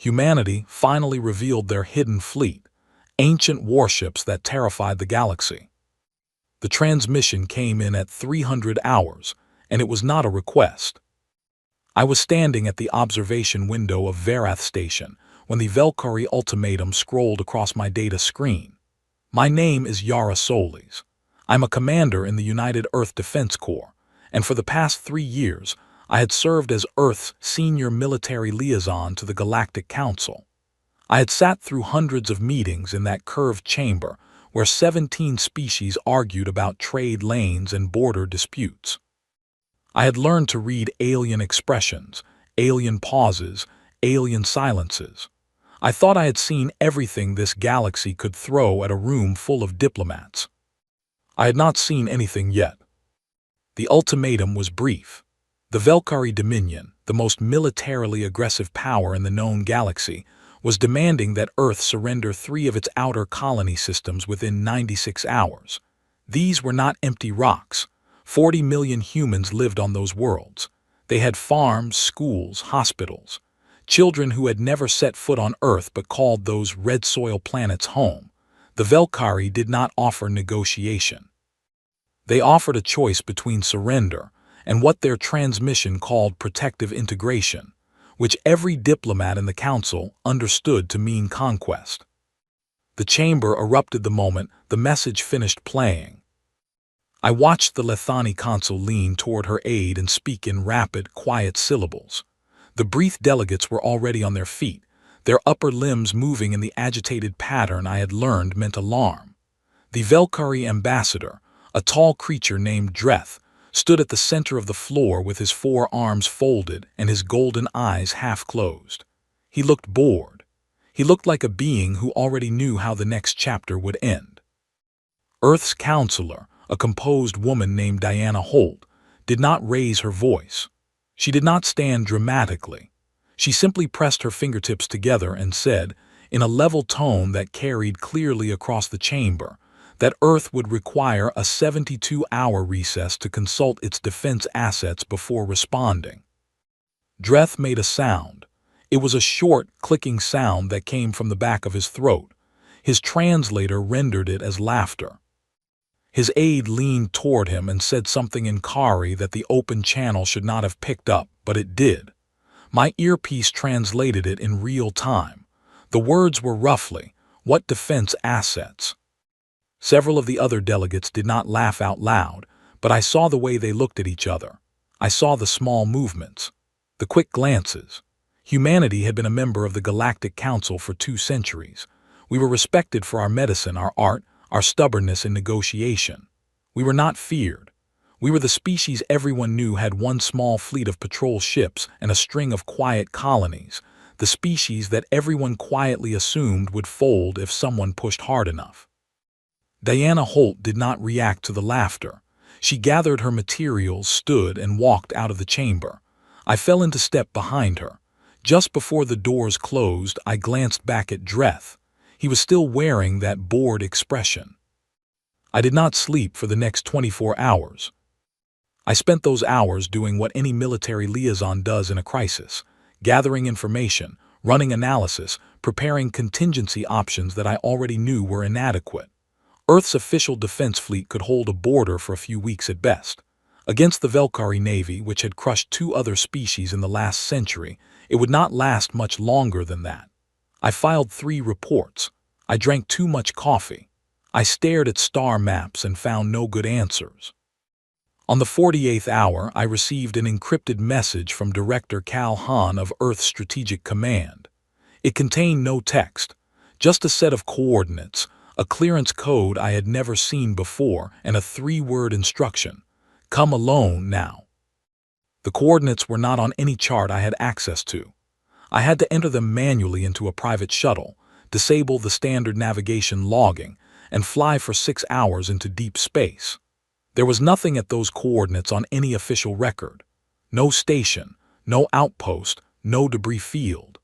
humanity finally revealed their hidden fleet, ancient warships that terrified the galaxy. The transmission came in at 300 hours, and it was not a request. I was standing at the observation window of Verath Station when the Valkyrie ultimatum scrolled across my data screen. My name is Yara Solis. I'm a commander in the United Earth Defense Corps, and for the past 3 years, I had served as Earth's senior military liaison to the Galactic Council. I had sat through hundreds of meetings in that curved chamber where 17 species argued about trade lanes and border disputes. I had learned to read alien expressions, alien pauses, alien silences. I thought I had seen everything this galaxy could throw at a room full of diplomats. I had not seen anything yet. The ultimatum was brief. The Valkyrie Dominion, the most militarily aggressive power in the known galaxy, was demanding that Earth surrender 3 of its outer colony systems within 96 hours. These were not empty rocks. 40 million humans lived on those worlds. They had farms, schools, hospitals. Children who had never set foot on Earth but called those red soil planets home. The Valkyrie did not offer negotiation. They offered a choice between surrender and what their transmission called protective integration, which every diplomat in the council understood to mean conquest. The chamber erupted the moment the message finished playing. I watched the Lethani consul lean toward her aide and speak in rapid, quiet syllables. The brief delegates were already on their feet, their upper limbs moving in the agitated pattern I had learned meant alarm. The Valkyrie ambassador, a tall creature named Dreth, stood at the center of the floor with his 4 arms folded and his golden eyes half closed. He looked bored. He looked like a being who already knew how the next chapter would end. Earth's counselor, a composed woman named Diana Holt, did not raise her voice. She did not stand dramatically. She simply pressed her fingertips together and said, in a level tone that carried clearly across the chamber, that Earth would require a 72-hour recess to consult its defense assets before responding. Dreth made a sound. It was a short, clicking sound that came from the back of his throat. His translator rendered it as laughter. His aide leaned toward him and said something in Kari that the open channel should not have picked up, but it did. My earpiece translated it in real time. The words were roughly, "What defense assets?" Several of the other delegates did not laugh out loud, but I saw the way they looked at each other. I saw the small movements, the quick glances. Humanity had been a member of the Galactic Council for 2 centuries. We were respected for our medicine, our art, our stubbornness in negotiation. We were not feared. We were the species everyone knew had one small fleet of patrol ships and a string of quiet colonies, the species that everyone quietly assumed would fold if someone pushed hard enough. Diana Holt did not react to the laughter. She gathered her materials, stood, and walked out of the chamber. I fell into step behind her. Just before the doors closed, I glanced back at Dreth. He was still wearing that bored expression. I did not sleep for the next 24 hours. I spent those hours doing what any military liaison does in a crisis, gathering information, running analysis, preparing contingency options that I already knew were inadequate. Earth's official defense fleet could hold a border for a few weeks at best. Against the Valkyrie Navy, which had crushed 2 other species in the last century, it would not last much longer than that. I filed 3 reports. I drank too much coffee. I stared at star maps and found no good answers. On the 48th hour, I received an encrypted message from Director Cal Han of Earth Strategic Command. It contained no text, just a set of coordinates, a clearance code I had never seen before, and a 3-word instruction: "Come alone now." The coordinates were not on any chart I had access to. I had to enter them manually into a private shuttle, disable the standard navigation logging, and fly for 6 hours into deep space. There was nothing at those coordinates on any official record. No station, no outpost, no debris field.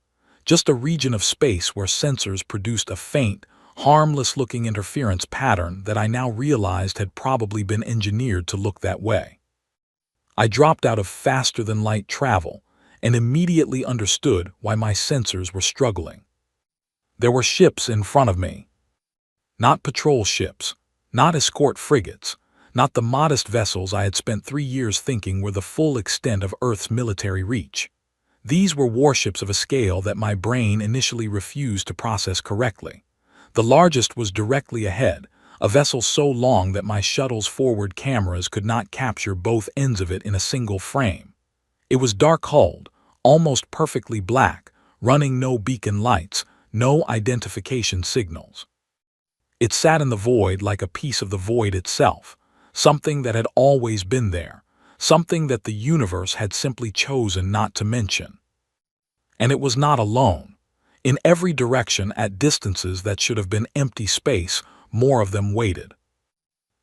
Just a region of space where sensors produced a faint, harmless-looking interference pattern that I now realized had probably been engineered to look that way. I dropped out of faster-than-light travel, and immediately understood why my sensors were struggling. There were ships in front of me. Not patrol ships, not escort frigates, not the modest vessels I had spent 3 years thinking were the full extent of Earth's military reach. These were warships of a scale that my brain initially refused to process correctly. The largest was directly ahead, a vessel so long that my shuttle's forward cameras could not capture both ends of it in a single frame. It was dark-hulled, almost perfectly black, running no beacon lights, no identification signals. It sat in the void like a piece of the void itself, something that had always been there, something that the universe had simply chosen not to mention. And it was not alone. In every direction, at distances that should have been empty space, more of them waited.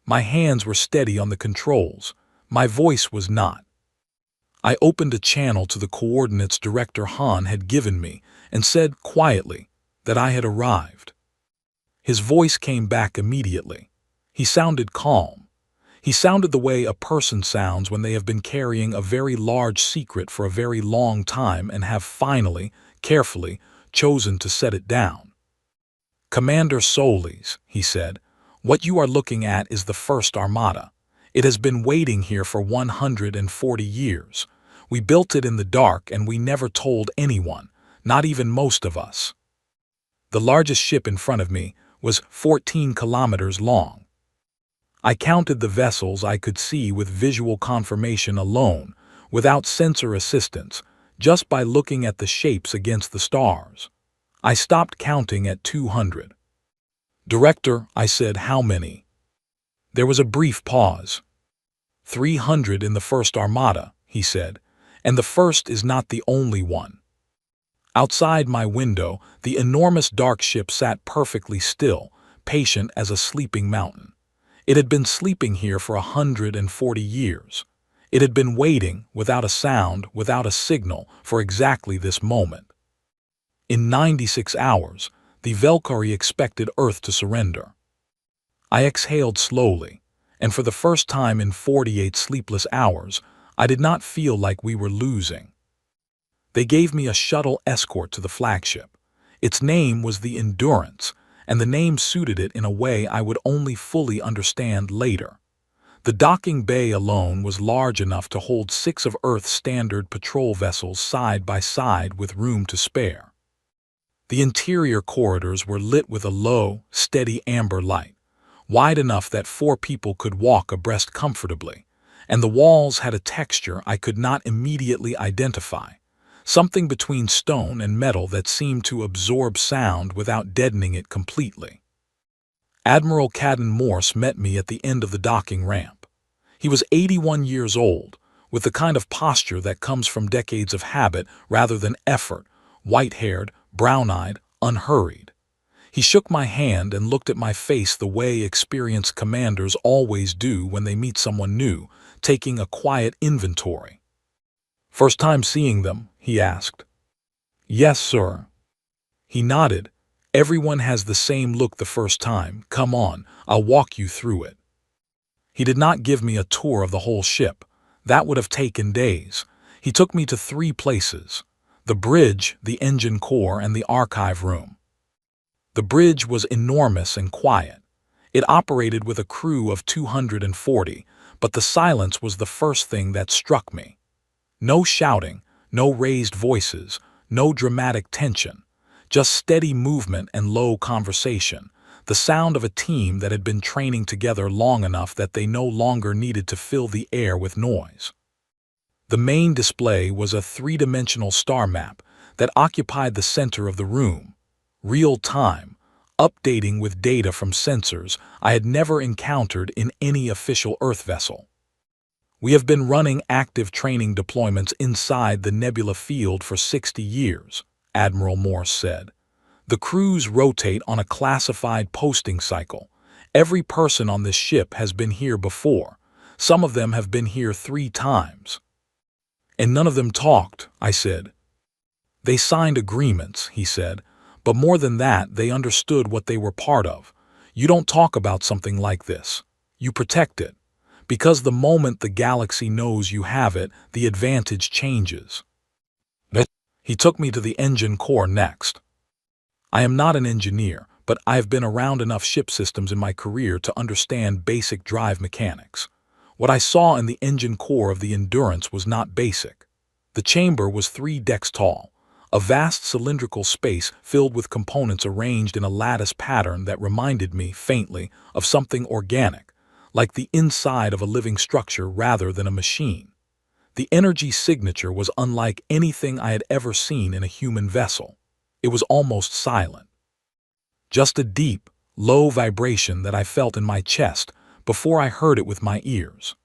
My hands were steady on the controls. My voice was not. I opened a channel to the coordinates Director Han had given me and said quietly that I had arrived. His voice came back immediately. He sounded calm. He sounded the way a person sounds when they have been carrying a very large secret for a very long time and have finally, carefully, chosen to set it down. "Commander Solis," he said, "what you are looking at is the first armada. It has been waiting here for 140 years. We built it in the dark and we never told anyone, not even most of us." The largest ship in front of me was 14 kilometers long. I counted the vessels I could see with visual confirmation alone, without sensor assistance, just by looking at the shapes against the stars. I stopped counting at 200. "Director," I said, "how many?" There was a brief pause. 300 in the first armada," he said, "and the first is not the only one." Outside my window, the enormous dark ship sat perfectly still, patient as a sleeping mountain. It had been sleeping here for 140 years. It had been waiting, without a sound, without a signal, for exactly this moment. In 96 hours, the Valkyrie expected Earth to surrender. I exhaled slowly, and for the first time in 48 sleepless hours, I did not feel like we were losing. They gave me a shuttle escort to the flagship. Its name was the Endurance, and the name suited it in a way I would only fully understand later. The docking bay alone was large enough to hold 6 of Earth's standard patrol vessels side by side with room to spare. The interior corridors were lit with a low, steady amber light, wide enough that 4 people could walk abreast comfortably, and the walls had a texture I could not immediately identify, something between stone and metal that seemed to absorb sound without deadening it completely. Admiral Caden Morse met me at the end of the docking ramp. He was 81 years old, with the kind of posture that comes from decades of habit rather than effort, white-haired, brown-eyed, unhurried. He shook my hand and looked at my face the way experienced commanders always do when they meet someone new, taking a quiet inventory. "First time seeing them?" he asked. "Yes, sir." He nodded. "Everyone has the same look the first time. Come on, I'll walk you through it." He did not give me a tour of the whole ship. That would have taken days. He took me to 3 places: the bridge, the engine core, and the archive room. The bridge was enormous and quiet. It operated with a crew of 240, but the silence was the first thing that struck me. No shouting, no raised voices, no dramatic tension, just steady movement and low conversation, the sound of a team that had been training together long enough that they no longer needed to fill the air with noise. The main display was a 3-dimensional star map that occupied the center of the room, real time, updating with data from sensors I had never encountered in any official Earth vessel. "We have been running active training deployments inside the nebula field for 60 years, Admiral Morse said. "The crews rotate on a classified posting cycle. Every person on this ship has been here before. Some of them have been here 3 times. "And none of them talked," I said. "They signed agreements," he said, "but more than that, they understood what they were part of. You don't talk about something like this. You protect it. Because the moment the galaxy knows you have it, the advantage changes." He took me to the engine core next. I am not an engineer, but I have been around enough ship systems in my career to understand basic drive mechanics. What I saw in the engine core of the Endurance was not basic. The chamber was 3 decks tall, a vast cylindrical space filled with components arranged in a lattice pattern that reminded me, faintly, of something organic, like the inside of a living structure rather than a machine. The energy signature was unlike anything I had ever seen in a human vessel. It was almost silent. Just a deep, low vibration that I felt in my chest before I heard it with my ears.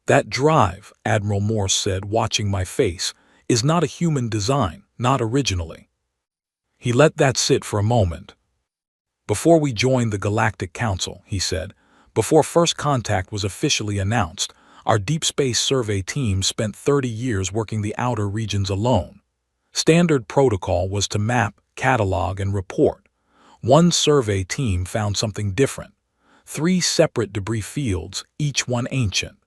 "That drive," Admiral Morse said, watching my face, "is not a human design, not originally." He let that sit for a moment. "Before we joined the Galactic Council," he said, "before first contact was officially announced, our deep space survey team spent 30 years working the outer regions alone. Standard protocol was to map, catalog, and report. One survey team found something different. 3 separate debris fields, each one ancient.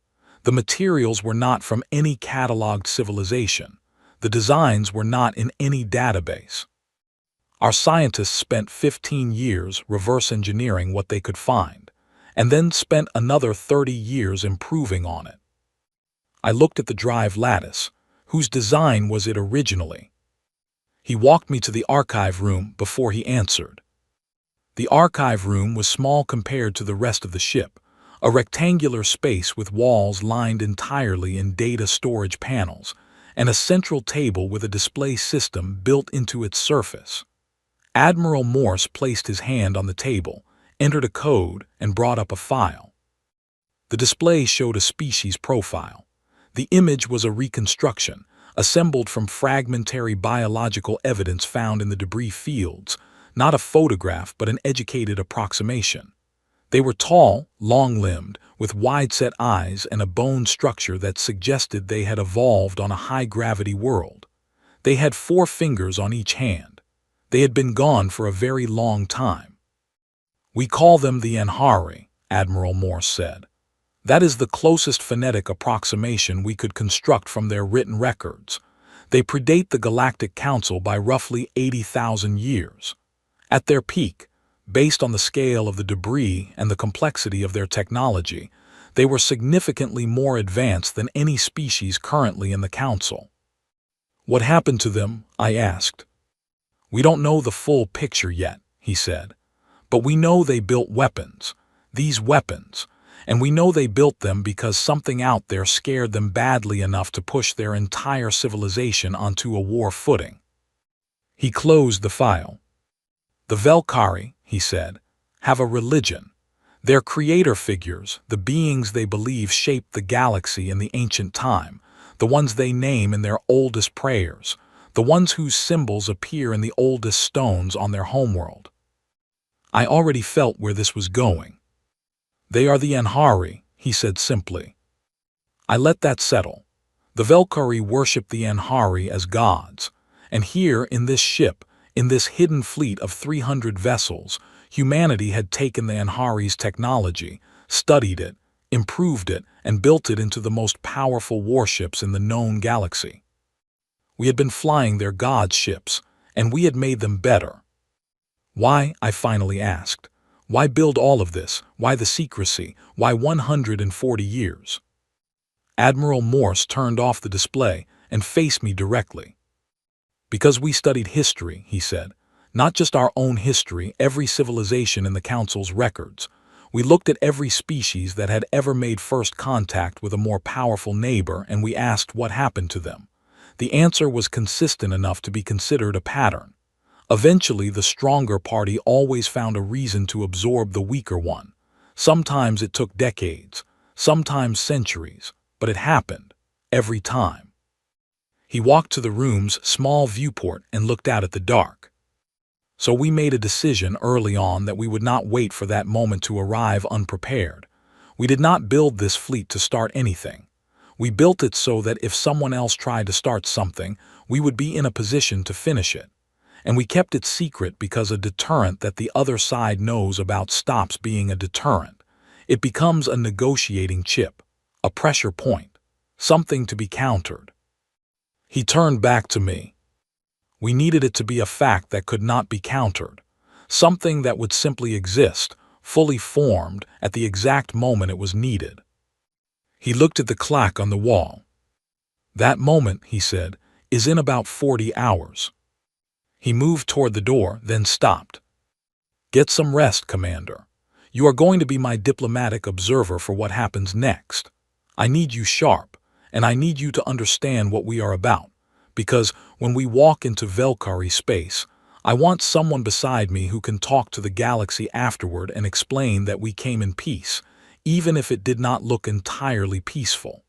The materials were not from any cataloged civilization. The designs were not in any database. Our scientists spent 15 years reverse engineering what they could find, and then spent another 30 years improving on it." I looked at the drive lattice. Whose design was it originally? He walked me to the archive room before he answered. The archive room was small compared to the rest of the ship, a rectangular space with walls lined entirely in data storage panels, and a central table with a display system built into its surface. Admiral Morse placed his hand on the table, entered a code, and brought up a file. The display showed a species profile. The image was a reconstruction, assembled from fragmentary biological evidence found in the debris fields, not a photograph but an educated approximation. They were tall, long-limbed, with wide-set eyes and a bone structure that suggested they had evolved on a high-gravity world. They had 4 fingers on each hand. They had been gone for a very long time. "We call them the Anhari," Admiral Morse said. "That is the closest phonetic approximation we could construct from their written records. They predate the Galactic Council by roughly 80,000 years. At their peak, based on the scale of the debris and the complexity of their technology, they were significantly more advanced than any species currently in the Council." "What happened to them?" I asked. "We don't know the full picture yet," he said. "But we know they built weapons, these weapons, and we know they built them because something out there scared them badly enough to push their entire civilization onto a war footing." He closed the file. "The Velkari," he said, "have a religion. Their creator figures, the beings they believe shaped the galaxy in the ancient time, the ones they name in their oldest prayers, the ones whose symbols appear in the oldest stones on their homeworld." I already felt where this was going. "They are the Anhari," he said simply. I let that settle. The Velkari worship the Anhari as gods, and here in this ship, in this hidden fleet of 300 vessels, humanity had taken the Anhari's technology, studied it, improved it, and built it into the most powerful warships in the known galaxy. We had been flying their god ships, and we had made them better. "Why?" I finally asked. "Why build all of this? Why the secrecy? Why 140 years?" Admiral Morse turned off the display and faced me directly. "Because we studied history," he said. "Not just our own history, every civilization in the Council's records. We looked at every species that had ever made first contact with a more powerful neighbor, and we asked what happened to them. The answer was consistent enough to be considered a pattern. Eventually, the stronger party always found a reason to absorb the weaker one. Sometimes it took decades, sometimes centuries, but it happened, every time." He walked to the room's small viewport and looked out at the dark. "So we made a decision early on that we would not wait for that moment to arrive unprepared. We did not build this fleet to start anything. We built it so that if someone else tried to start something, we would be in a position to finish it. And we kept it secret because a deterrent that the other side knows about stops being a deterrent. It becomes a negotiating chip, a pressure point, something to be countered." He turned back to me. We needed it to be a fact that could not be countered, something that would simply exist, fully formed, at the exact moment it was needed. He looked at the clock on the wall. "That moment," he said, "is in about 40 hours. He moved toward the door, then stopped. "Get some rest, Commander. You are going to be my diplomatic observer for what happens next. I need you sharp, and I need you to understand what we are about, because when we walk into Valkyrie space, I want someone beside me who can talk to the galaxy afterward and explain that we came in peace, even if it did not look entirely peaceful."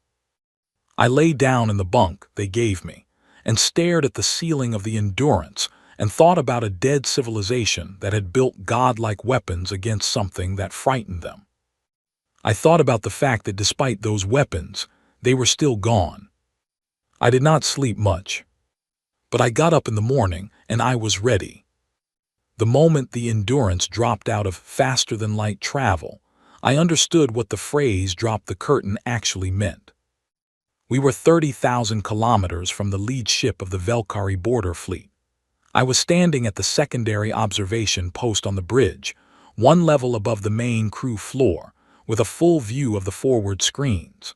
I lay down in the bunk they gave me and stared at the ceiling of the Endurance and thought about a dead civilization that had built godlike weapons against something that frightened them. I thought about the fact that despite those weapons, they were still gone. I did not sleep much, but I got up in the morning and I was ready. The moment the Endurance dropped out of faster-than-light travel, I understood what the phrase "drop the curtain" actually meant. We were 30,000 kilometers from the lead ship of the Valkyrie border fleet. I was standing at the secondary observation post on the bridge, one level above the main crew floor, with a full view of the forward screens.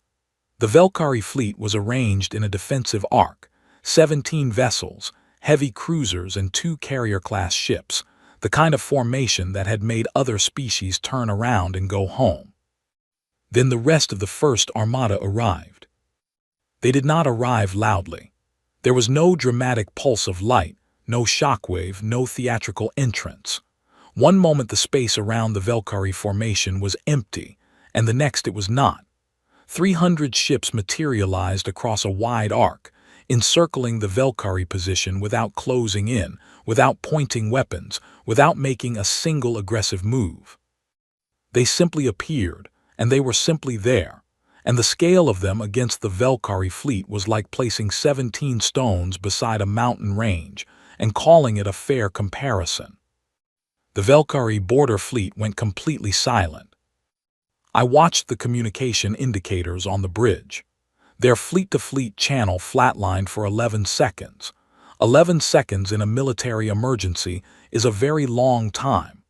The Valkyrie fleet was arranged in a defensive arc, 17 vessels, heavy cruisers and 2 carrier-class ships, the kind of formation that had made other species turn around and go home. Then the rest of the First Armada arrived. They did not arrive loudly. There was no dramatic pulse of light, no shockwave, no theatrical entrance. One moment the space around the Valkyrie formation was empty, and the next it was not. 300 ships materialized across a wide arc, encircling the Valkyrie position without closing in, without pointing weapons, without making a single aggressive move. They simply appeared, and they were simply there, and the scale of them against the Valkyrie fleet was like placing 17 stones beside a mountain range and calling it a fair comparison. The Valkyrie border fleet went completely silent. I watched the communication indicators on the bridge. Their fleet-to-fleet channel flatlined for 11 seconds. 11 seconds in a military emergency is a very long time.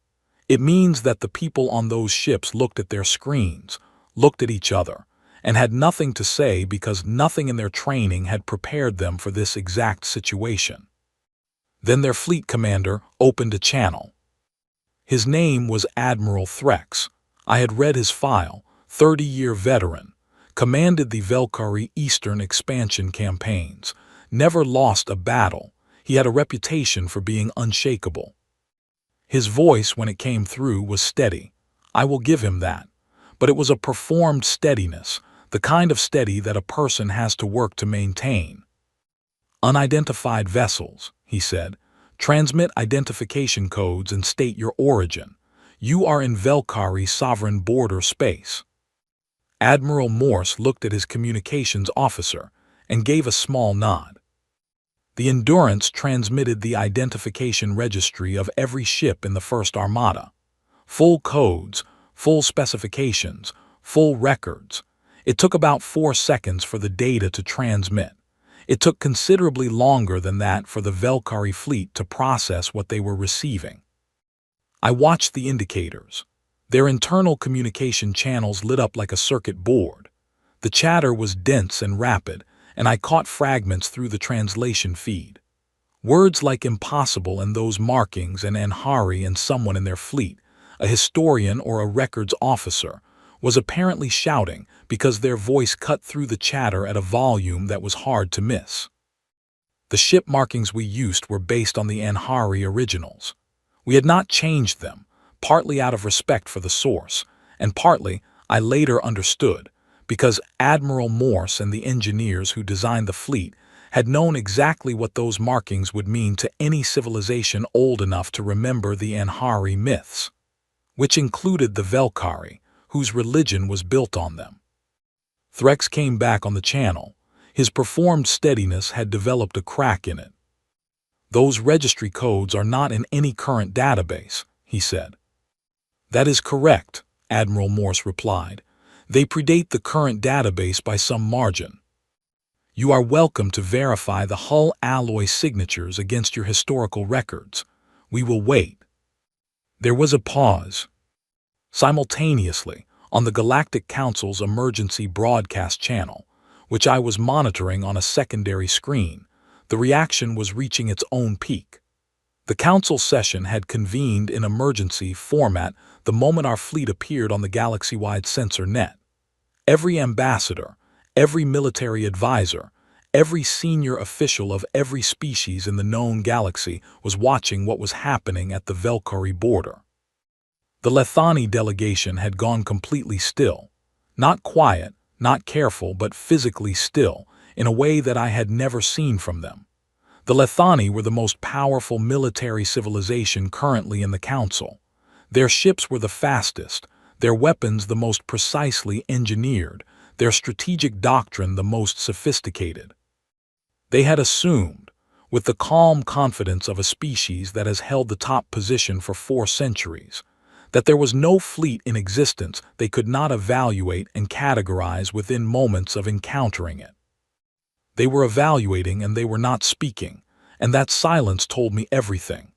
It means that the people on those ships looked at their screens, looked at each other, and had nothing to say because nothing in their training had prepared them for this exact situation. Then their fleet commander opened a channel. His name was Admiral Threx. I had read his file, 30-year veteran, commanded the Valkyrie Eastern expansion campaigns, never lost a battle. He had a reputation for being unshakable. His voice, when it came through, was steady. I will give him that. But it was a performed steadiness, the kind of steady that a person has to work to maintain. "Unidentified vessels," he said. "Transmit identification codes and state your origin. You are in Valkyrie sovereign border space." Admiral Morse looked at his communications officer and gave a small nod. The Endurance transmitted the identification registry of every ship in the First Armada. Full codes, full specifications, full records. It took about 4 seconds for the data to transmit. It took considerably longer than that for the Valkyrie fleet to process what they were receiving. I watched the indicators. Their internal communication channels lit up like a circuit board. The chatter was dense and rapid, and I caught fragments through the translation feed. Words like impossible and those markings and Anhari and someone in their fleet, a historian or a records officer, was apparently shouting because their voice cut through the chatter at a volume that was hard to miss. The ship markings we used were based on the Anhari originals. We had not changed them, partly out of respect for the source, and partly, I later understood, because Admiral Morse and the engineers who designed the fleet had known exactly what those markings would mean to any civilization old enough to remember the Anhari myths, which included the Valkyrie, whose religion was built on them. Threx came back on the channel. His performed steadiness had developed a crack in it. "Those registry codes are not in any current database," he said. "That is correct," Admiral Morse replied. "They predate the current database by some margin. You are welcome to verify the hull alloy signatures against your historical records. We will wait." There was a pause. Simultaneously, on the Galactic Council's emergency broadcast channel, which I was monitoring on a secondary screen, the reaction was reaching its own peak. The council session had convened in emergency format the moment our fleet appeared on the galaxy-wide sensor net. Every ambassador, every military advisor, every senior official of every species in the known galaxy was watching what was happening at the Velkari border. The Lethani delegation had gone completely still, not quiet, not careful, but physically still, in a way that I had never seen from them. The Lethani were the most powerful military civilization currently in the Council. Their ships were the fastest, their weapons the most precisely engineered, their strategic doctrine the most sophisticated. They had assumed, with the calm confidence of a species that has held the top position for 4 centuries, that there was no fleet in existence they could not evaluate and categorize within moments of encountering it. They were evaluating and they were not speaking, and that silence told me everything.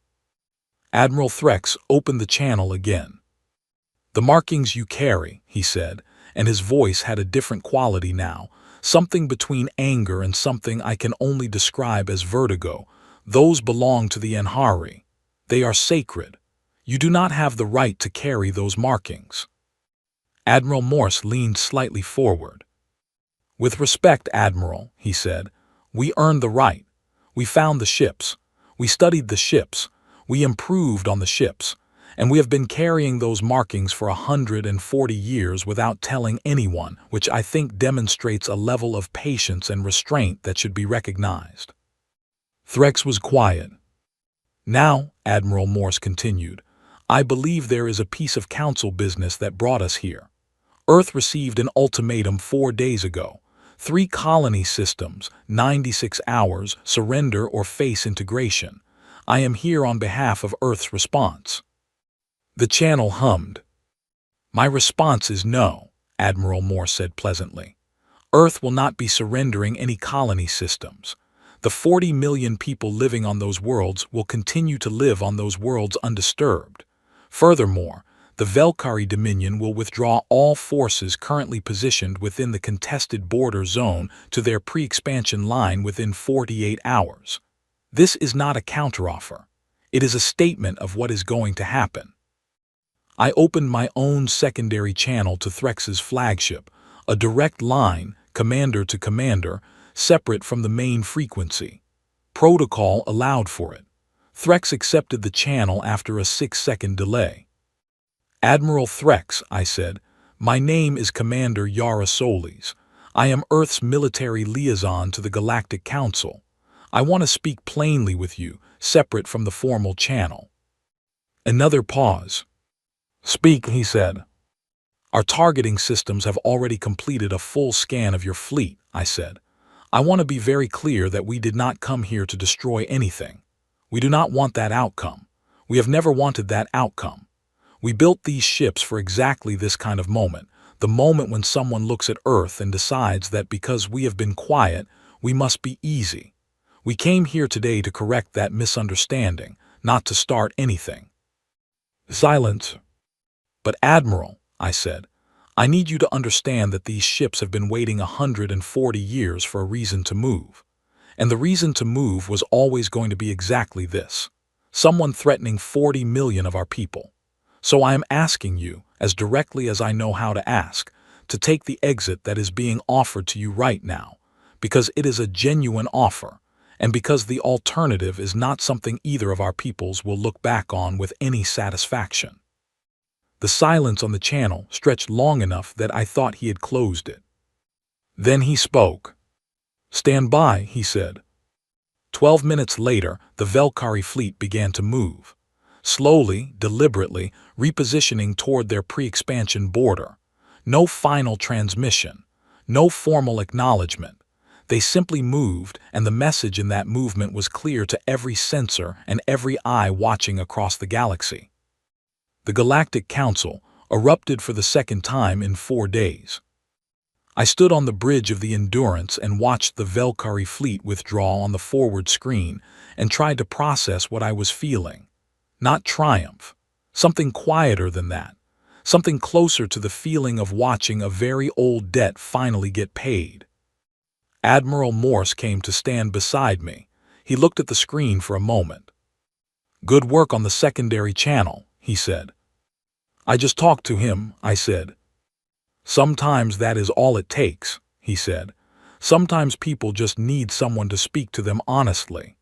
Admiral Threx opened the channel again. "The markings you carry," he said, and his voice had a different quality now, something between anger and something I can only describe as vertigo. "Those belong to the Enhari. They are sacred. You do not have the right to carry those markings." Admiral Morse leaned slightly forward. "With respect, Admiral," he said, "we earned the right. We found the ships. We studied the ships. We improved on the ships. And we have been carrying those markings for 140 years without telling anyone, which I think demonstrates a level of patience and restraint that should be recognized." Threx was quiet. "Now," Admiral Morse continued, "I believe there is a piece of council business that brought us here. Earth received an ultimatum 4 days ago. 3 colony systems, 96 hours, surrender or face integration. I am here on behalf of Earth's response." The channel hummed. "My response is no," Admiral Morse said pleasantly. "Earth will not be surrendering any colony systems. The 40 million people living on those worlds will continue to live on those worlds undisturbed. Furthermore, the Velkari Dominion will withdraw all forces currently positioned within the contested border zone to their pre-expansion line within 48 hours. This is not a counteroffer. It is a statement of what is going to happen." I opened my own secondary channel to Threx's flagship, a direct line, commander to commander, separate from the main frequency. Protocol allowed for it. Threx accepted the channel after a 6-second delay. "Admiral Threx," I said, "my name is Commander Yara Solis. I am Earth's military liaison to the Galactic Council. I want to speak plainly with you, separate from the formal channel." Another pause. "Speak," he said. "Our targeting systems have already completed a full scan of your fleet," I said. "I want to be very clear that we did not come here to destroy anything. We do not want that outcome. We have never wanted that outcome. We built these ships for exactly this kind of moment, the moment when someone looks at Earth and decides that because we have been quiet, we must be easy. We came here today to correct that misunderstanding, not to start anything." Silence. "But Admiral," I said, "I need you to understand that these ships have been waiting 140 years for a reason to move. And the reason to move was always going to be exactly this: someone threatening 40 million of our people. So I am asking you, as directly as I know how to ask, to take the exit that is being offered to you right now, because it is a genuine offer, and because the alternative is not something either of our peoples will look back on with any satisfaction." The silence on the channel stretched long enough that I thought he had closed it. Then he spoke. "Stand by," he said. 12 minutes later, the Velkari fleet began to move. Slowly, deliberately, repositioning toward their pre-expansion border. No final transmission. No formal acknowledgement. They simply moved, and the message in that movement was clear to every sensor and every eye watching across the galaxy. The Galactic Council erupted for the second time in 4 days. I stood on the bridge of the Endurance and watched the Velkari fleet withdraw on the forward screen and tried to process what I was feeling. Not triumph. Something quieter than that. Something closer to the feeling of watching a very old debt finally get paid. Admiral Morse came to stand beside me. He looked at the screen for a moment. "Good work on the secondary channel," he said. "I just talked to him," I said. "Sometimes that is all it takes," he said. "Sometimes people just need someone to speak to them honestly."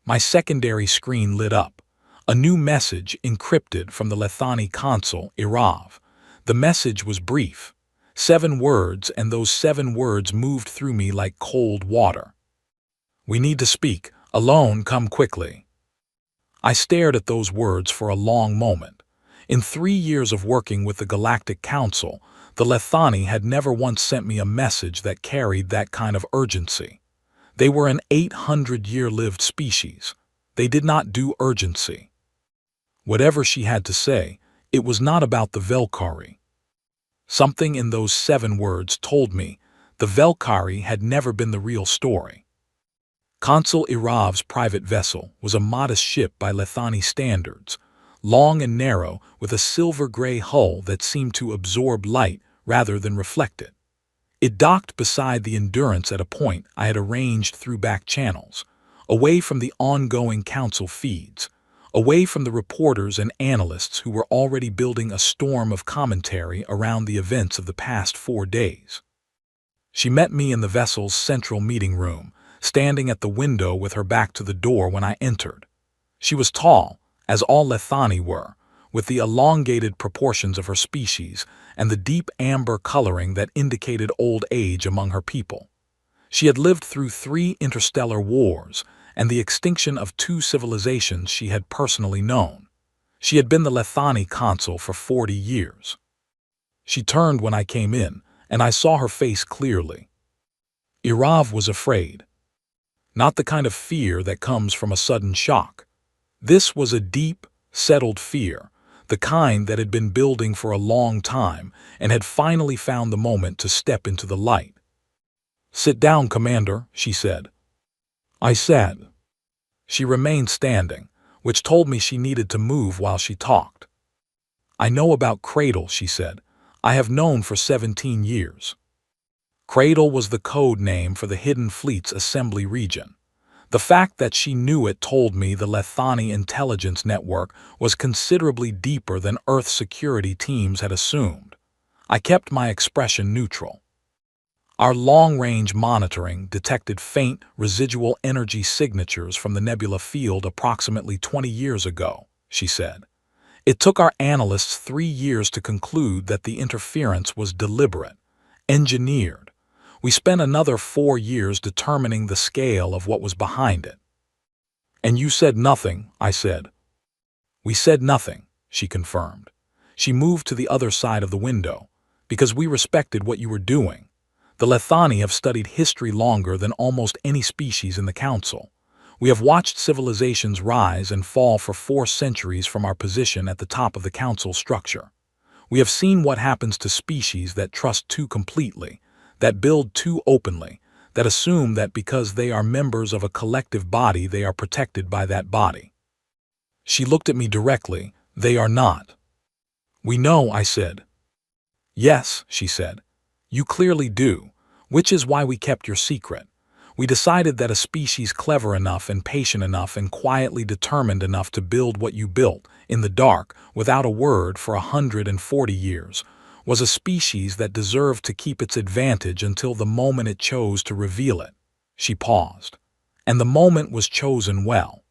My secondary screen lit up. A new message encrypted from the Lethani console, Irav. The message was brief. 7 words, and those 7 words moved through me like cold water. "We need to speak. Alone, come quickly." I stared at those words for a long moment. In 3 years of working with the Galactic Council, the Lethani had never once sent me a message that carried that kind of urgency. They were an 800-year-lived species. They did not do urgency. Whatever she had to say, it was not about the Velkari. Something in those 7 words told me the Velkari had never been the real story. Consul Irav's private vessel was a modest ship by Lethani standards, long and narrow with a silver-gray hull that seemed to absorb light rather than reflect it. It docked beside the Endurance at a point I had arranged through back channels, away from the ongoing council feeds, away from the reporters and analysts who were already building a storm of commentary around the events of the past 4 days. She met me in the vessel's central meeting room, standing at the window with her back to the door when I entered. She was tall, as all Lethani were, with the elongated proportions of her species and the deep amber coloring that indicated old age among her people. She had lived through 3 interstellar wars and the extinction of 2 civilizations she had personally known. She had been the Lethani consul for 40 years. She turned when I came in, and I saw her face clearly. Irav was afraid. Not the kind of fear that comes from a sudden shock. This was a deep, settled fear, the kind that had been building for a long time and had finally found the moment to step into the light. "Sit down, Commander," she said. I sat. She remained standing, which told me she needed to move while she talked. "I know about Cradle," she said. "I have known for 17 years." Cradle was the code name for the Hidden Fleet's assembly region. The fact that she knew it told me the Lethani intelligence network was considerably deeper than Earth security teams had assumed. I kept my expression neutral. "Our long-range monitoring detected faint, residual energy signatures from the nebula field approximately 20 years ago," she said. "It took our analysts 3 years to conclude that the interference was deliberate, engineered. We spent another 4 years determining the scale of what was behind it." "And you said nothing," I said. "We said nothing," she confirmed. She moved to the other side of the window, "because we respected what you were doing. The Lethani have studied history longer than almost any species in the Council. We have watched civilizations rise and fall for 4 centuries from our position at the top of the Council structure. We have seen what happens to species that trust too completely, that build too openly, that assume that because they are members of a collective body they are protected by that body." She looked at me directly. "They are not." "We know," I said. "Yes," she said. "You clearly do, which is why we kept your secret. We decided that a species clever enough and patient enough and quietly determined enough to build what you built, in the dark, without a word for 140 years, was a species that deserved to keep its advantage until the moment it chose to reveal it." She paused. "And the moment was chosen well."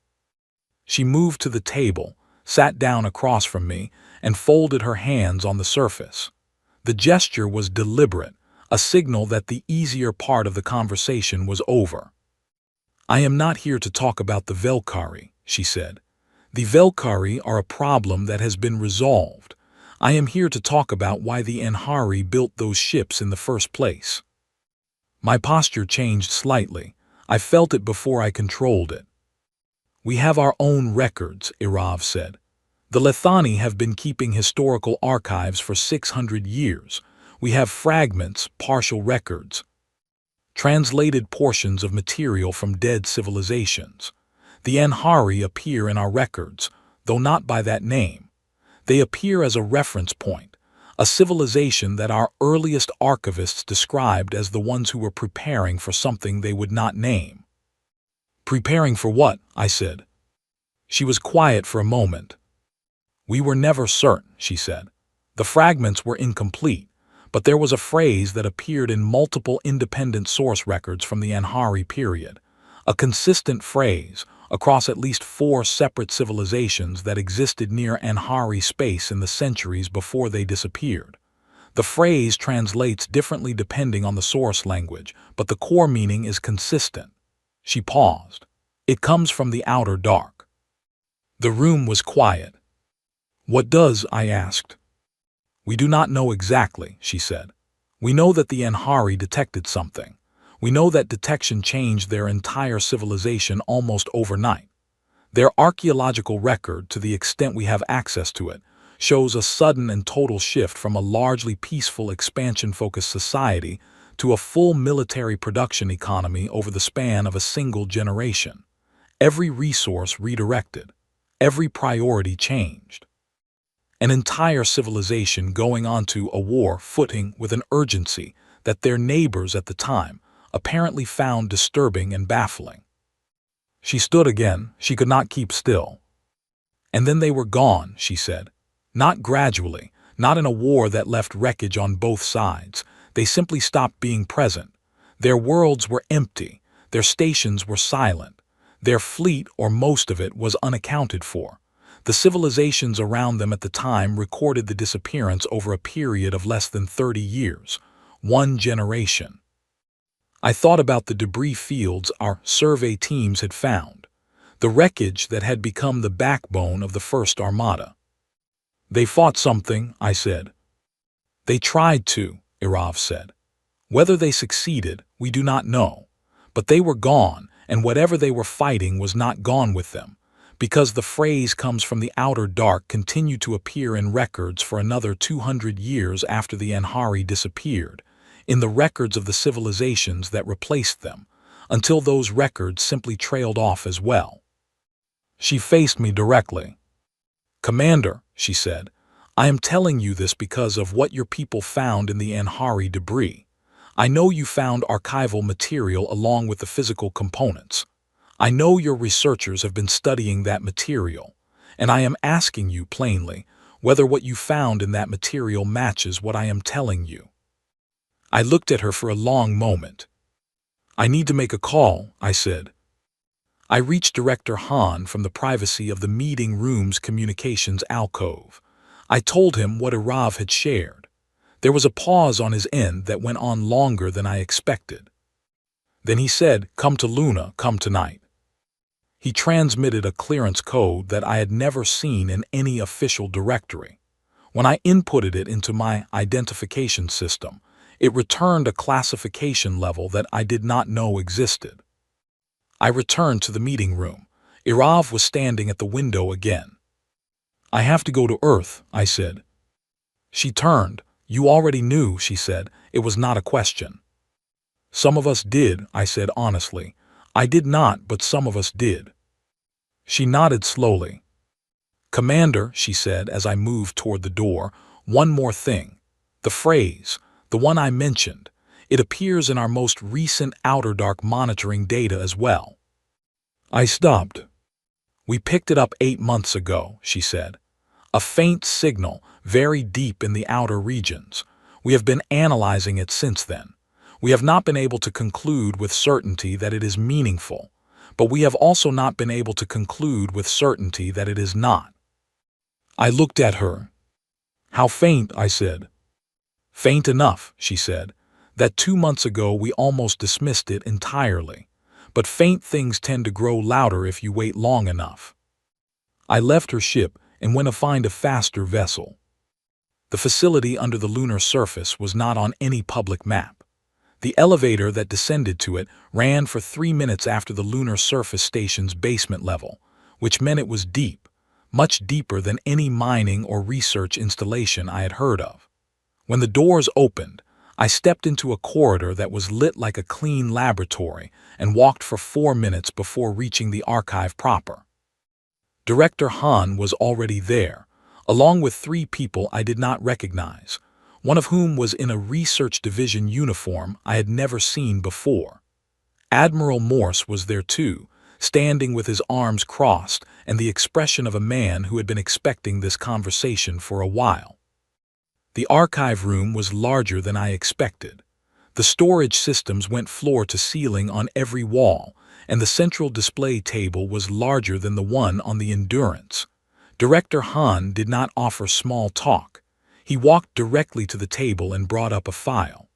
She moved to the table, sat down across from me, and folded her hands on the surface. The gesture was deliberate, a signal that the easier part of the conversation was over. "I am not here to talk about the Velkari," she said. "The Velkari are a problem that has been resolved. I am here to talk about why the Enhari built those ships in the first place." My posture changed slightly. I felt it before I controlled it. "We have our own records," Irav said. "The Lethani have been keeping historical archives for 600 years. We have fragments, partial records, translated portions of material from dead civilizations. The Anhari appear in our records, though not by that name. They appear as a reference point, a civilization that our earliest archivists described as the ones who were preparing for something they would not name. Preparing for what? I said. She was quiet for a moment. We were never certain, she said. The fragments were incomplete, but there was a phrase that appeared in multiple independent source records from the Anhari period, a consistent phrase across at least 4 separate civilizations that existed near Anhari space in the centuries before they disappeared. The phrase translates differently depending on the source language, but the core meaning is consistent. She paused. It comes from the outer dark. The room was quiet. What does? I asked. We do not know exactly, she said. We know that the Anhari detected something. We know that detection changed their entire civilization almost overnight. Their archaeological record, to the extent we have access to it, shows a sudden and total shift from a largely peaceful expansion-focused society to a full military production economy over the span of a single generation. Every resource redirected. Every priority changed. An entire civilization going onto a war footing with an urgency that their neighbors at the time apparently found disturbing and baffling. She stood again. She could not keep still. And then they were gone, she said. Not gradually, not in a war that left wreckage on both sides. They simply stopped being present. Their worlds were empty. Their stations were silent. Their fleet, or most of it, was unaccounted for. The civilizations around them at the time recorded the disappearance over a period of less than 30 years, 1 generation. I thought about the debris fields our survey teams had found, the wreckage that had become the backbone of the First Armada. They fought something, I said. They tried to, Irav said. Whether they succeeded, we do not know. But they were gone, and whatever they were fighting was not gone with them. Because the phrase comes from the outer dark continued to appear in records for another 200 years after the Anhari disappeared, in the records of the civilizations that replaced them, until those records simply trailed off as well. She faced me directly. Commander, she said, I am telling you this because of what your people found in the Anhari debris. I know you found archival material along with the physical components. I know your researchers have been studying that material, and I am asking you plainly whether what you found in that material matches what I am telling you. I looked at her for a long moment. I need to make a call, I said. I reached Director Han from the privacy of the meeting room's communications alcove. I told him what Irav had shared. There was a pause on his end that went on longer than I expected. Then he said, "Come to Luna, come tonight." He transmitted a clearance code that I had never seen in any official directory. When I inputted it into my identification system, it returned a classification level that I did not know existed. I returned to the meeting room. Irav was standing at the window again. I have to go to Earth, I said. She turned. You already knew, she said. It was not a question. Some of us did, I said honestly. I did not, but some of us did. She nodded slowly. Commander, she said as I moved toward the door, one more thing. The phrase, the one I mentioned, it appears in our most recent Outer Dark monitoring data as well. I stopped. We picked it up 8 months ago, she said. A faint signal, very deep in the outer regions. We have been analyzing it since then. We have not been able to conclude with certainty that it is meaningful, but we have also not been able to conclude with certainty that it is not. I looked at her. How faint, I said. Faint enough, she said, that 2 months ago we almost dismissed it entirely. But faint things tend to grow louder if you wait long enough. I left her ship and went to find a faster vessel. The facility under the lunar surface was not on any public map. The elevator that descended to it ran for 3 minutes after the lunar surface station's basement level, which meant it was deep, much deeper than any mining or research installation I had heard of. When the doors opened, I stepped into a corridor that was lit like a clean laboratory and walked for 4 minutes before reaching the archive proper. Director Han was already there, along with 3 people I did not recognize, one of whom was in a research division uniform I had never seen before. Admiral Morse was there too, standing with his arms crossed and the expression of a man who had been expecting this conversation for a while. The archive room was larger than I expected. The storage systems went floor to ceiling on every wall, and the central display table was larger than the one on the Endurance. Director Han did not offer small talk. He walked directly to the table and brought up a file.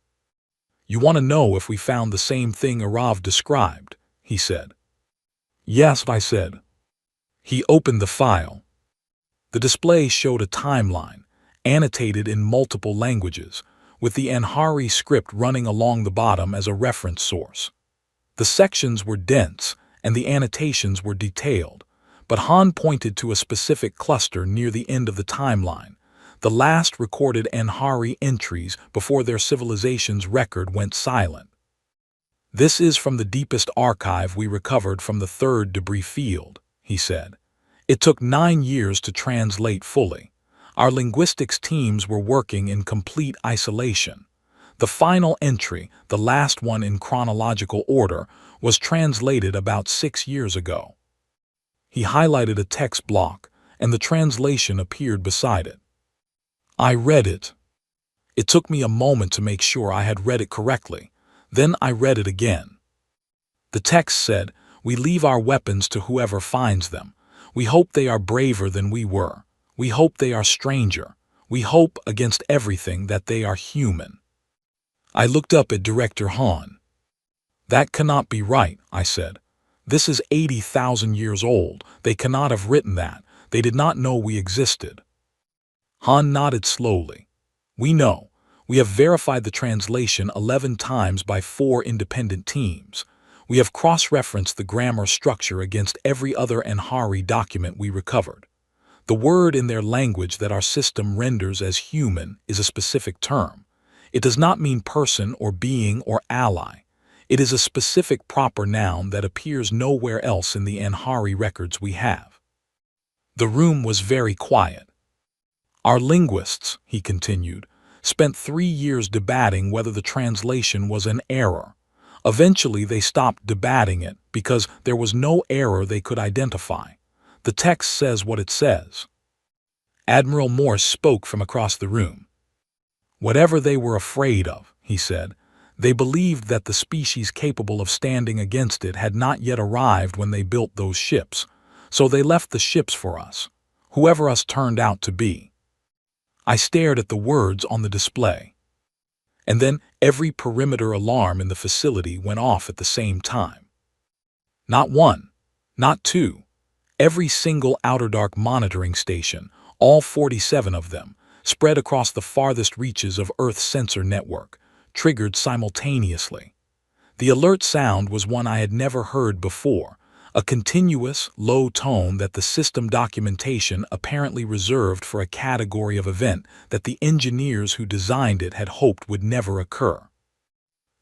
"You want to know if we found the same thing Arav described," he said. "Yes," I said. He opened the file. The display showed a timeline, annotated in multiple languages, with the Anhari script running along the bottom as a reference source. The sections were dense and the annotations were detailed, but Han pointed to a specific cluster near the end of the timeline, the last recorded Anhari entries before their civilization's record went silent. "This is from the deepest archive we recovered from the 3rd debris field," he said. "It took 9 years to translate fully. Our linguistics teams were working in complete isolation. The final entry, the last one in chronological order, was translated about 6 years ago." He highlighted a text block, and the translation appeared beside it. I read it. It took me a moment to make sure I had read it correctly. Then I read it again. The text said, "We leave our weapons to whoever finds them. We hope they are braver than we were. We hope they are stranger. We hope against everything that they are human." I looked up at Director Han. "That cannot be right," I said. "This is 80,000 years old. They cannot have written that. They did not know we existed." Han nodded slowly. "We know. We have verified the translation 11 times by 4 independent teams. We have cross-referenced the grammar structure against every other Anhari document we recovered. The word in their language that our system renders as human is a specific term. It does not mean person or being or ally. It is a specific proper noun that appears nowhere else in the Anhari records we have." The room was very quiet. "Our linguists," he continued, "spent 3 years debating whether the translation was an error. Eventually they stopped debating it because there was no error they could identify. The text says what it says." Admiral Morse spoke from across the room. "Whatever they were afraid of," he said, "they believed that the species capable of standing against it had not yet arrived when they built those ships, so they left the ships for us, whoever us turned out to be." I stared at the words on the display. And then every perimeter alarm in the facility went off at the same time. Not one, not two. Every single Outer Dark monitoring station, all 47 of them, spread across the farthest reaches of Earth's sensor network, triggered simultaneously. The alert sound was one I had never heard before, a continuous, low tone that the system documentation apparently reserved for a category of event that the engineers who designed it had hoped would never occur.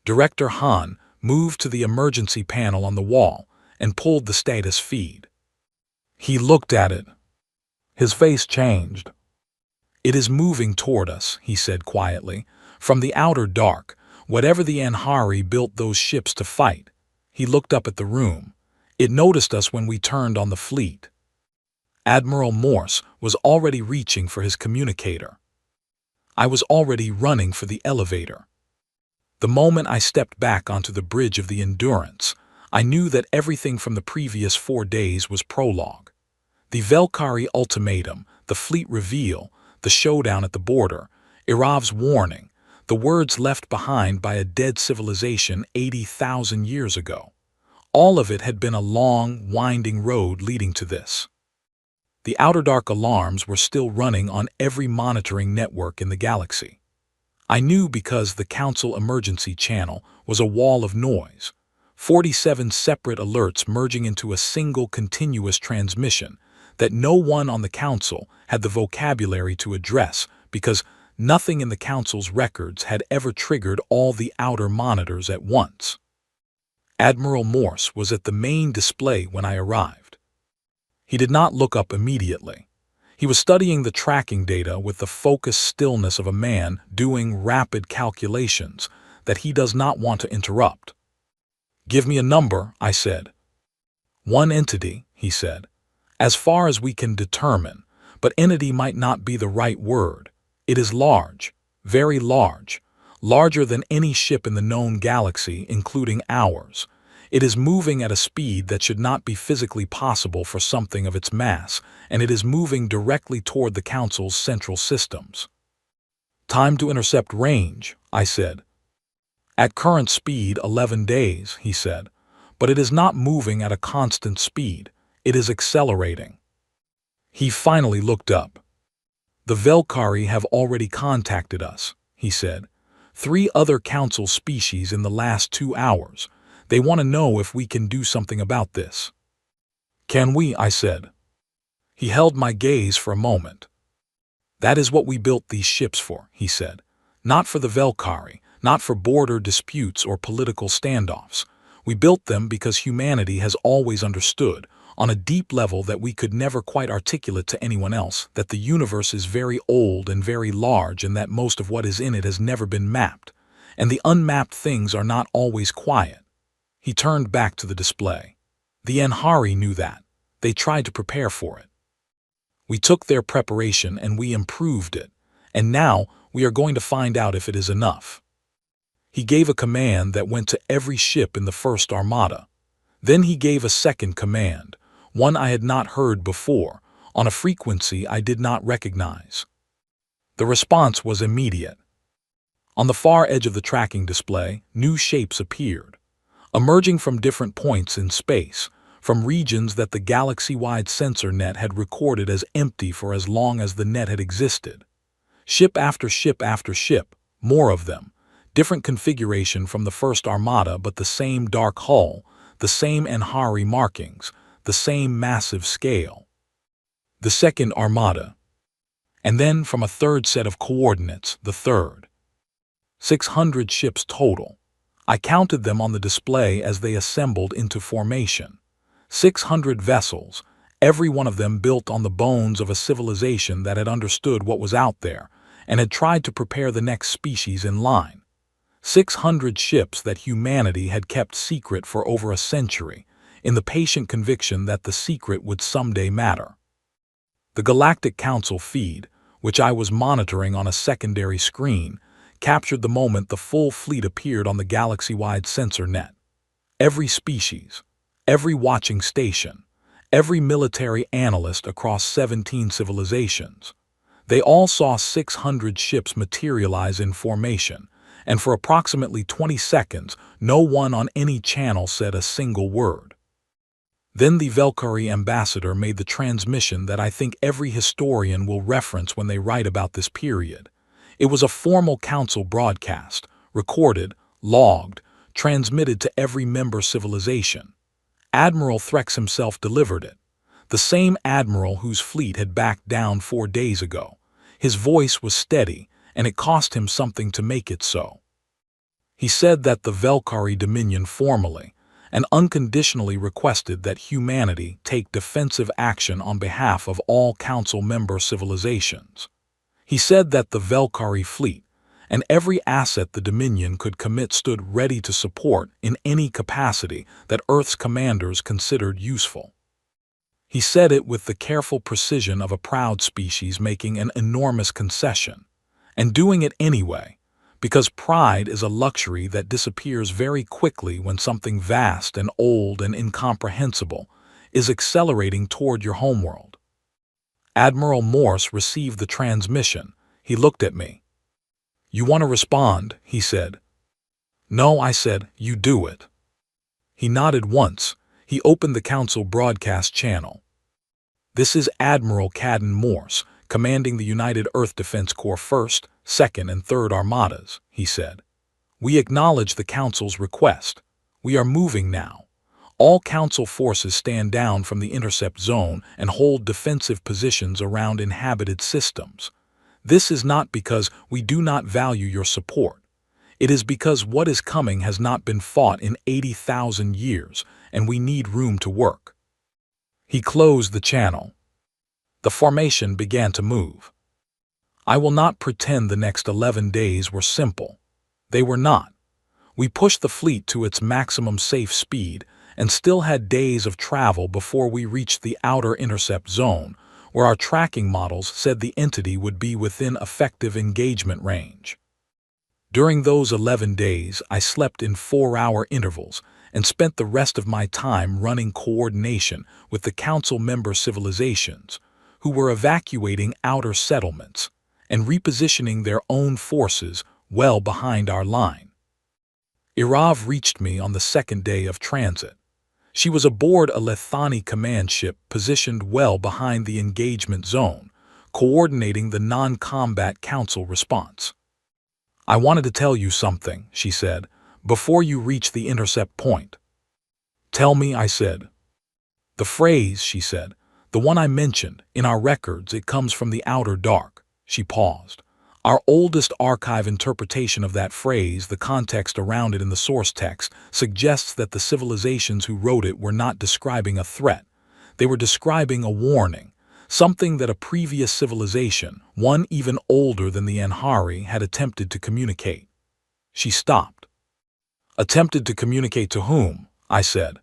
Director Han moved to the emergency panel on the wall and pulled the status feed. He looked at it. His face changed. "It is moving toward us," he said quietly, "from the Outer Dark, whatever the Anhari built those ships to fight." He looked up at the room. "It noticed us when we turned on the fleet." Admiral Morse was already reaching for his communicator. I was already running for the elevator. The moment I stepped back onto the bridge of the Endurance, I knew that everything from the previous 4 days was prologue. The Velkari ultimatum, the fleet reveal, the showdown at the border, Irav's warning, the words left behind by a dead civilization 80,000 years ago. All of it had been a long, winding road leading to this. The Outer Dark alarms were still running on every monitoring network in the galaxy. I knew because the Council emergency channel was a wall of noise, 47 separate alerts merging into a single continuous transmission that no one on the Council had the vocabulary to address because Nothing in the Council's records had ever triggered all the outer monitors at once. Admiral Morse was at the main display when I arrived. He did not look up immediately. He was studying the tracking data with the focused stillness of a man doing rapid calculations that he does not want to interrupt. "Give me a number," I said. "One entity," he said. "As far as we can determine, but entity might not be the right word. It is large, very large, larger than any ship in the known galaxy, including ours. It is moving at a speed that should not be physically possible for something of its mass, and it is moving directly toward the Council's central systems." "Time to intercept range," I said. "At current speed, 11 days, he said. "But it is not moving at a constant speed. It is accelerating." He finally looked up. "The Velkari have already contacted us," he said. "3 other Council species in the last 2 hours. They want to know if we can do something about this." "Can we?" I said. He held my gaze for a moment. "That is what we built these ships for," he said. "Not for the Velkari, not for border disputes or political standoffs. We built them because humanity has always understood, on a deep level that we could never quite articulate to anyone else, that the universe is very old and very large and that most of what is in it has never been mapped, and the unmapped things are not always quiet." He turned back to the display. "The Anhari knew that. They tried to prepare for it. We took their preparation and we improved it, and now we are going to find out if it is enough." He gave a command that went to every ship in the first armada. Then he gave a second command, one I had not heard before, on a frequency I did not recognize. The response was immediate. On the far edge of the tracking display, new shapes appeared, emerging from different points in space, from regions that the galaxy-wide sensor net had recorded as empty for as long as the net had existed. Ship after ship after ship, more of them, different configuration from the first armada but the same dark hull, the same Anhari markings, the same massive scale. The second armada. And then from a third set of coordinates, the third. 600 ships total. I counted them on the display as they assembled into formation. 600 vessels, every one of them built on the bones of a civilization that had understood what was out there and had tried to prepare the next species in line. 600 ships that humanity had kept secret for over a century, in the patient conviction that the secret would someday matter. The Galactic Council feed, which I was monitoring on a secondary screen, captured the moment the full fleet appeared on the galaxy-wide sensor net. Every species, every watching station, every military analyst across 17 civilizations. They all saw 600 ships materialize in formation, and for approximately 20 seconds, no one on any channel said a single word. Then the Velkari ambassador made the transmission that I think every historian will reference when they write about this period. It was a formal council broadcast, recorded, logged, transmitted to every member civilization. Admiral Threx himself delivered it, the same admiral whose fleet had backed down 4 days ago. His voice was steady, and it cost him something to make it so. He said that the Velkari Dominion formally and unconditionally requested that humanity take defensive action on behalf of all Council member civilizations. He said that the Velkari fleet and every asset the Dominion could commit stood ready to support in any capacity that Earth's commanders considered useful. He said it with the careful precision of a proud species making an enormous concession, and doing it anyway, because pride is a luxury that disappears very quickly when something vast and old and incomprehensible is accelerating toward your homeworld. Admiral Morse received the transmission. He looked at me. "You want to respond?" he said. "No," I said, "you do it." He nodded once. He opened the Council broadcast channel. "This is Admiral Cadden Morse, commanding the United Earth Defense Corps 1st, 2nd, and 3rd Armadas," he said. "We acknowledge the Council's request. We are moving now. All Council forces stand down from the intercept zone and hold defensive positions around inhabited systems. This is not because we do not value your support. It is because what is coming has not been fought in 80,000 years, and we need room to work." He closed the channel. The formation began to move. I will not pretend the next 11 days were simple. They were not. We pushed the fleet to its maximum safe speed and still had days of travel before we reached the outer intercept zone, where our tracking models said the entity would be within effective engagement range. During those 11 days, I slept in 4-hour intervals and spent the rest of my time running coordination with the Council member civilizations, who were evacuating outer settlements and repositioning their own forces well behind our line. Irav reached me on the second day of transit. She was aboard a Lethani command ship positioned well behind the engagement zone, coordinating the non-combat council response. "I wanted to tell you something," she said, "before you reach the intercept point." "Tell me," I said. "The phrase," she said, "the one I mentioned, in our records it comes from the outer dark." She paused. "Our oldest archive interpretation of that phrase, the context around it in the source text, suggests that the civilizations who wrote it were not describing a threat. They were describing a warning, something that a previous civilization, one even older than the Anhari, had attempted to communicate." She stopped. "Attempted to communicate to whom?" I said.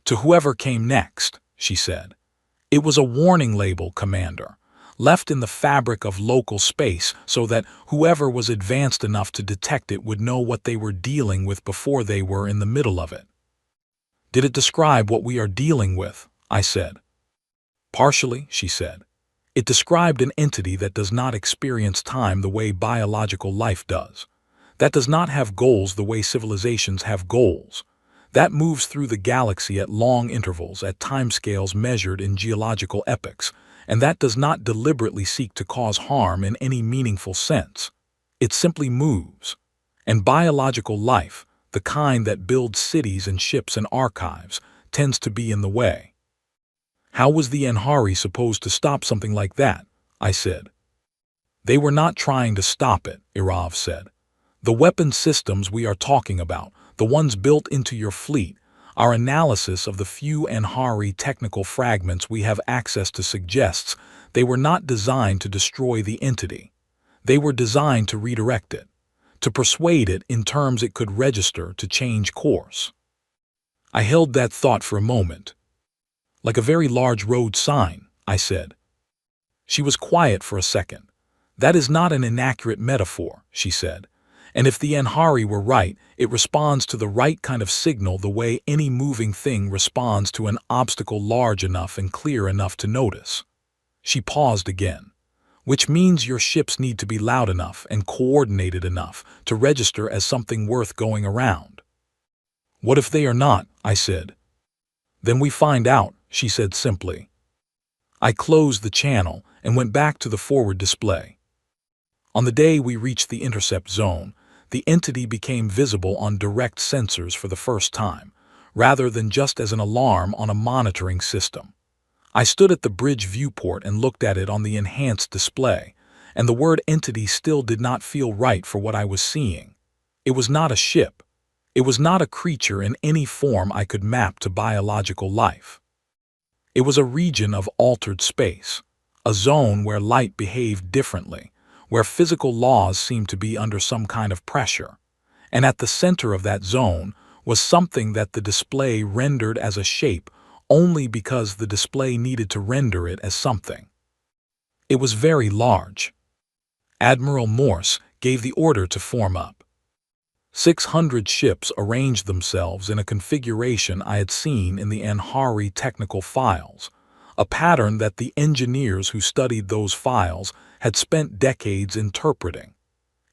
"To whoever came next," she said. "It was a warning label, Commander, left in the fabric of local space so that whoever was advanced enough to detect it would know what they were dealing with before they were in the middle of it." "Did it describe what we are dealing with?" I said. "Partially," she said. "It described an entity that does not experience time the way biological life does. That does not have goals the way civilizations have goals. That moves through the galaxy at long intervals, at timescales measured in geological epochs, and that does not deliberately seek to cause harm in any meaningful sense. It simply moves. And biological life, the kind that builds cities and ships and archives, tends to be in the way." "How was the Anhari supposed to stop something like that?" I said. "They were not trying to stop it," Irav said. "The weapon systems we are talking about, the ones built into your fleet, our analysis of the few Anhari technical fragments we have access to suggests they were not designed to destroy the entity. They were designed to redirect it, to persuade it in terms it could register to change course." I held that thought for a moment. "Like a very large road sign," I said. She was quiet for a second. "That is not an inaccurate metaphor," she said. "And if the Anhari were right, it responds to the right kind of signal the way any moving thing responds to an obstacle large enough and clear enough to notice." She paused again. "Which means your ships need to be loud enough and coordinated enough to register as something worth going around." "What if they are not?" I said. "Then we find out," she said simply. I closed the channel and went back to the forward display. On the day we reached the intercept zone, the entity became visible on direct sensors for the first time, rather than just as an alarm on a monitoring system. I stood at the bridge viewport and looked at it on the enhanced display, and the word entity still did not feel right for what I was seeing. It was not a ship. It was not a creature in any form I could map to biological life. It was a region of altered space, a zone where light behaved differently, where physical laws seemed to be under some kind of pressure. And at the center of that zone was something that the display rendered as a shape only because the display needed to render it as something. It was very large. Admiral Morse gave the order to form up. 600 ships arranged themselves in a configuration I had seen in the Anhari technical files, a pattern that the engineers who studied those files had spent decades interpreting.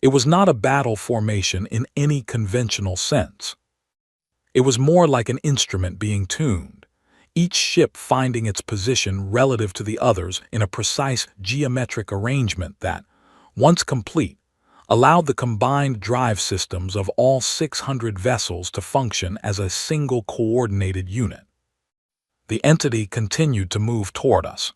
It was not a battle formation in any conventional sense. It was more like an instrument being tuned, each ship finding its position relative to the others in a precise geometric arrangement that, once complete, allowed the combined drive systems of all 600 vessels to function as a single coordinated unit. The entity continued to move toward us.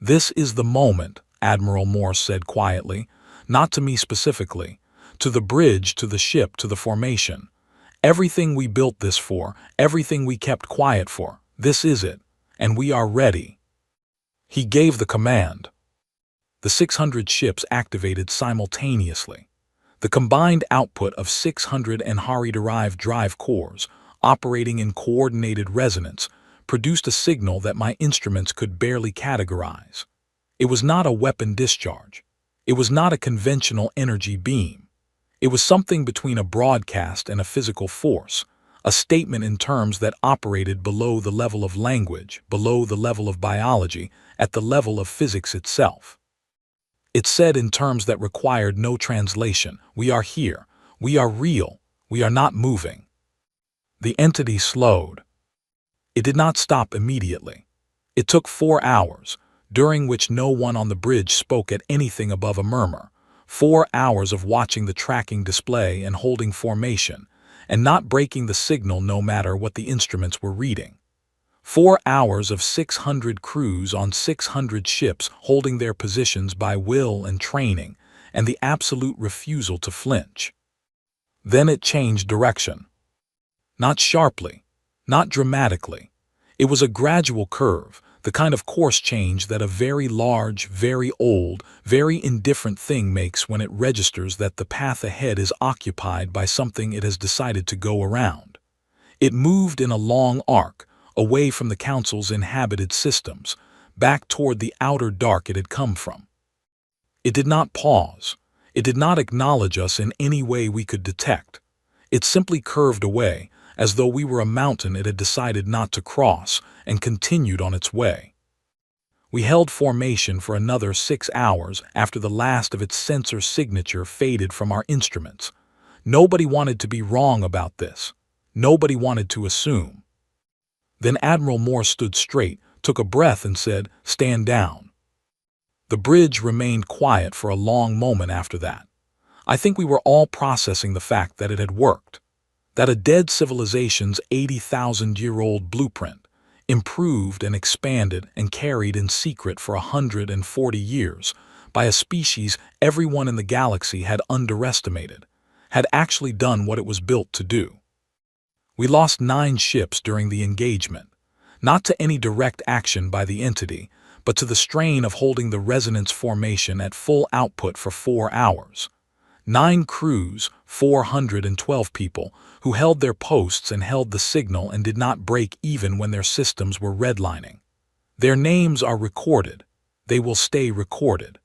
"This is the moment," Admiral Morse said quietly. Not to me specifically. To the bridge, to the ship, to the formation. Everything we built this for, everything we kept quiet for, this is it. And we are ready. He gave the command. The 600 ships activated simultaneously. The combined output of 600 Enhari-derived drive cores, operating in coordinated resonance, produced a signal that my instruments could barely categorize. It was not a weapon discharge. It was not a conventional energy beam. It was something between a broadcast and a physical force, a statement in terms that operated below the level of language, below the level of biology, at the level of physics itself. It said in terms that required no translation, we are here, we are real, we are not moving. The entity slowed. It did not stop immediately. It took 4 hours, during which no one on the bridge spoke at anything above a murmur. 4 hours of watching the tracking display and holding formation, and not breaking the signal no matter what the instruments were reading. 4 hours of 600 crews on 600 ships holding their positions by will and training, and the absolute refusal to flinch. Then it changed direction. Not sharply, not dramatically. It was a gradual curve, the kind of course change that a very large, very old, very indifferent thing makes when it registers that the path ahead is occupied by something it has decided to go around. It moved in a long arc, away from the Council's inhabited systems, back toward the outer dark it had come from. It did not pause. It did not acknowledge us in any way we could detect. It simply curved away, as though we were a mountain it had decided not to cross, and continued on its way. We held formation for another 6 hours after the last of its sensor signature faded from our instruments. Nobody wanted to be wrong about this. Nobody wanted to assume. Then Admiral Morse stood straight, took a breath and said, "Stand down." The bridge remained quiet for a long moment after that. I think we were all processing the fact that it had worked. That a dead civilization's 80,000-year-old blueprint, improved and expanded and carried in secret for 140 years by a species everyone in the galaxy had underestimated, had actually done what it was built to do. We lost 9 ships during the engagement, not to any direct action by the entity, but to the strain of holding the resonance formation at full output for 4 hours. 9 crews, 412 people, who held their posts and held the signal and did not break even when their systems were redlining. Their names are recorded. They will stay recorded.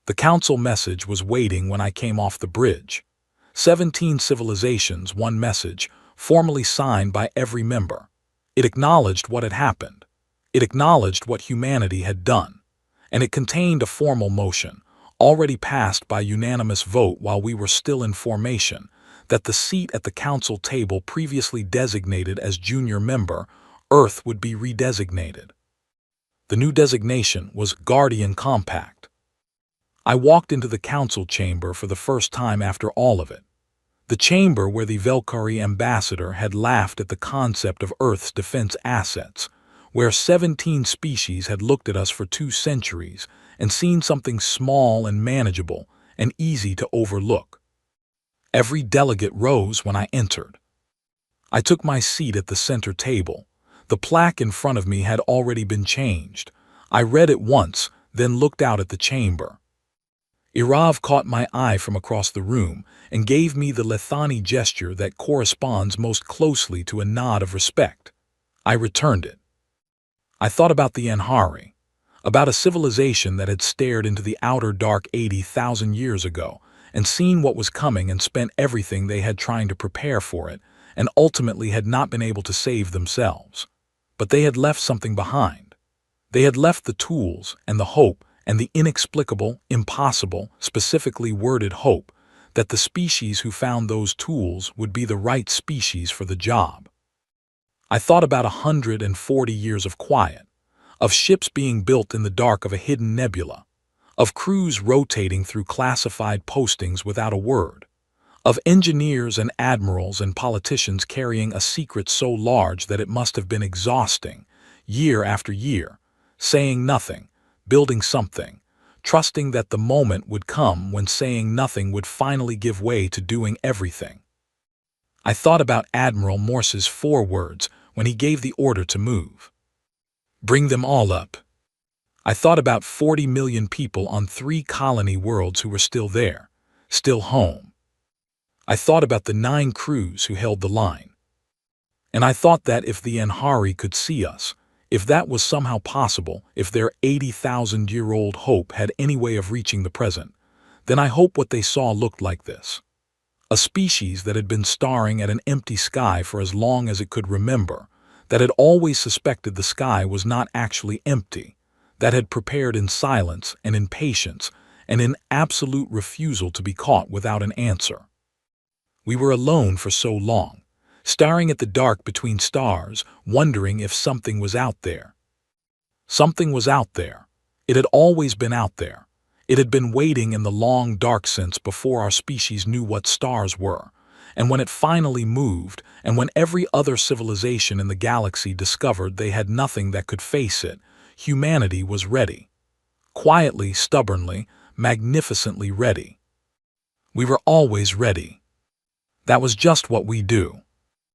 The Council message was waiting when I came off the bridge. 17 civilizations, one message, formally signed by every member. It acknowledged what had happened. It acknowledged what humanity had done. And it contained a formal motion, already passed by unanimous vote while we were still in formation, that the seat at the Council table previously designated as junior member, Earth would be redesignated. The new designation was Guardian Compact. I walked into the Council chamber for the first time after all of it. The chamber where the Velkari ambassador had laughed at the concept of Earth's defense assets, where 17 species had looked at us for 2 centuries and seen something small and manageable and easy to overlook. Every delegate rose when I entered. I took my seat at the center table. The plaque in front of me had already been changed. I read it once, then looked out at the chamber. Irav caught my eye from across the room and gave me the Lethani gesture that corresponds most closely to a nod of respect. I returned it. I thought about the Enhari, about a civilization that had stared into the outer dark 80,000 years ago and seen what was coming and spent everything they had trying to prepare for it and ultimately had not been able to save themselves. But they had left something behind. They had left the tools and the hope and the inexplicable, impossible, specifically worded hope that the species who found those tools would be the right species for the job. I thought about 140 years of quiet, of ships being built in the dark of a hidden nebula, of crews rotating through classified postings without a word, of engineers and admirals and politicians carrying a secret so large that it must have been exhausting, year after year, saying nothing, building something, trusting that the moment would come when saying nothing would finally give way to doing everything. I thought about Admiral Morse's 4 words when he gave the order to move. Bring them all up. I thought about 40 million people on 3 colony worlds who were still there, still home. I thought about the 9 crews who held the line. And I thought that if the Enhari could see us, if that was somehow possible, if their 80,000-year-old hope had any way of reaching the present, then I hope what they saw looked like this. A species that had been staring at an empty sky for as long as it could remember, that had always suspected the sky was not actually empty, that had prepared in silence and in patience and in absolute refusal to be caught without an answer. We were alone for so long, staring at the dark between stars, wondering if something was out there. Something was out there. It had always been out there. It had been waiting in the long dark since before our species knew what stars were, and when it finally moved, and when every other civilization in the galaxy discovered they had nothing that could face it, humanity was ready. Quietly, stubbornly, magnificently ready. We were always ready. That was just what we do.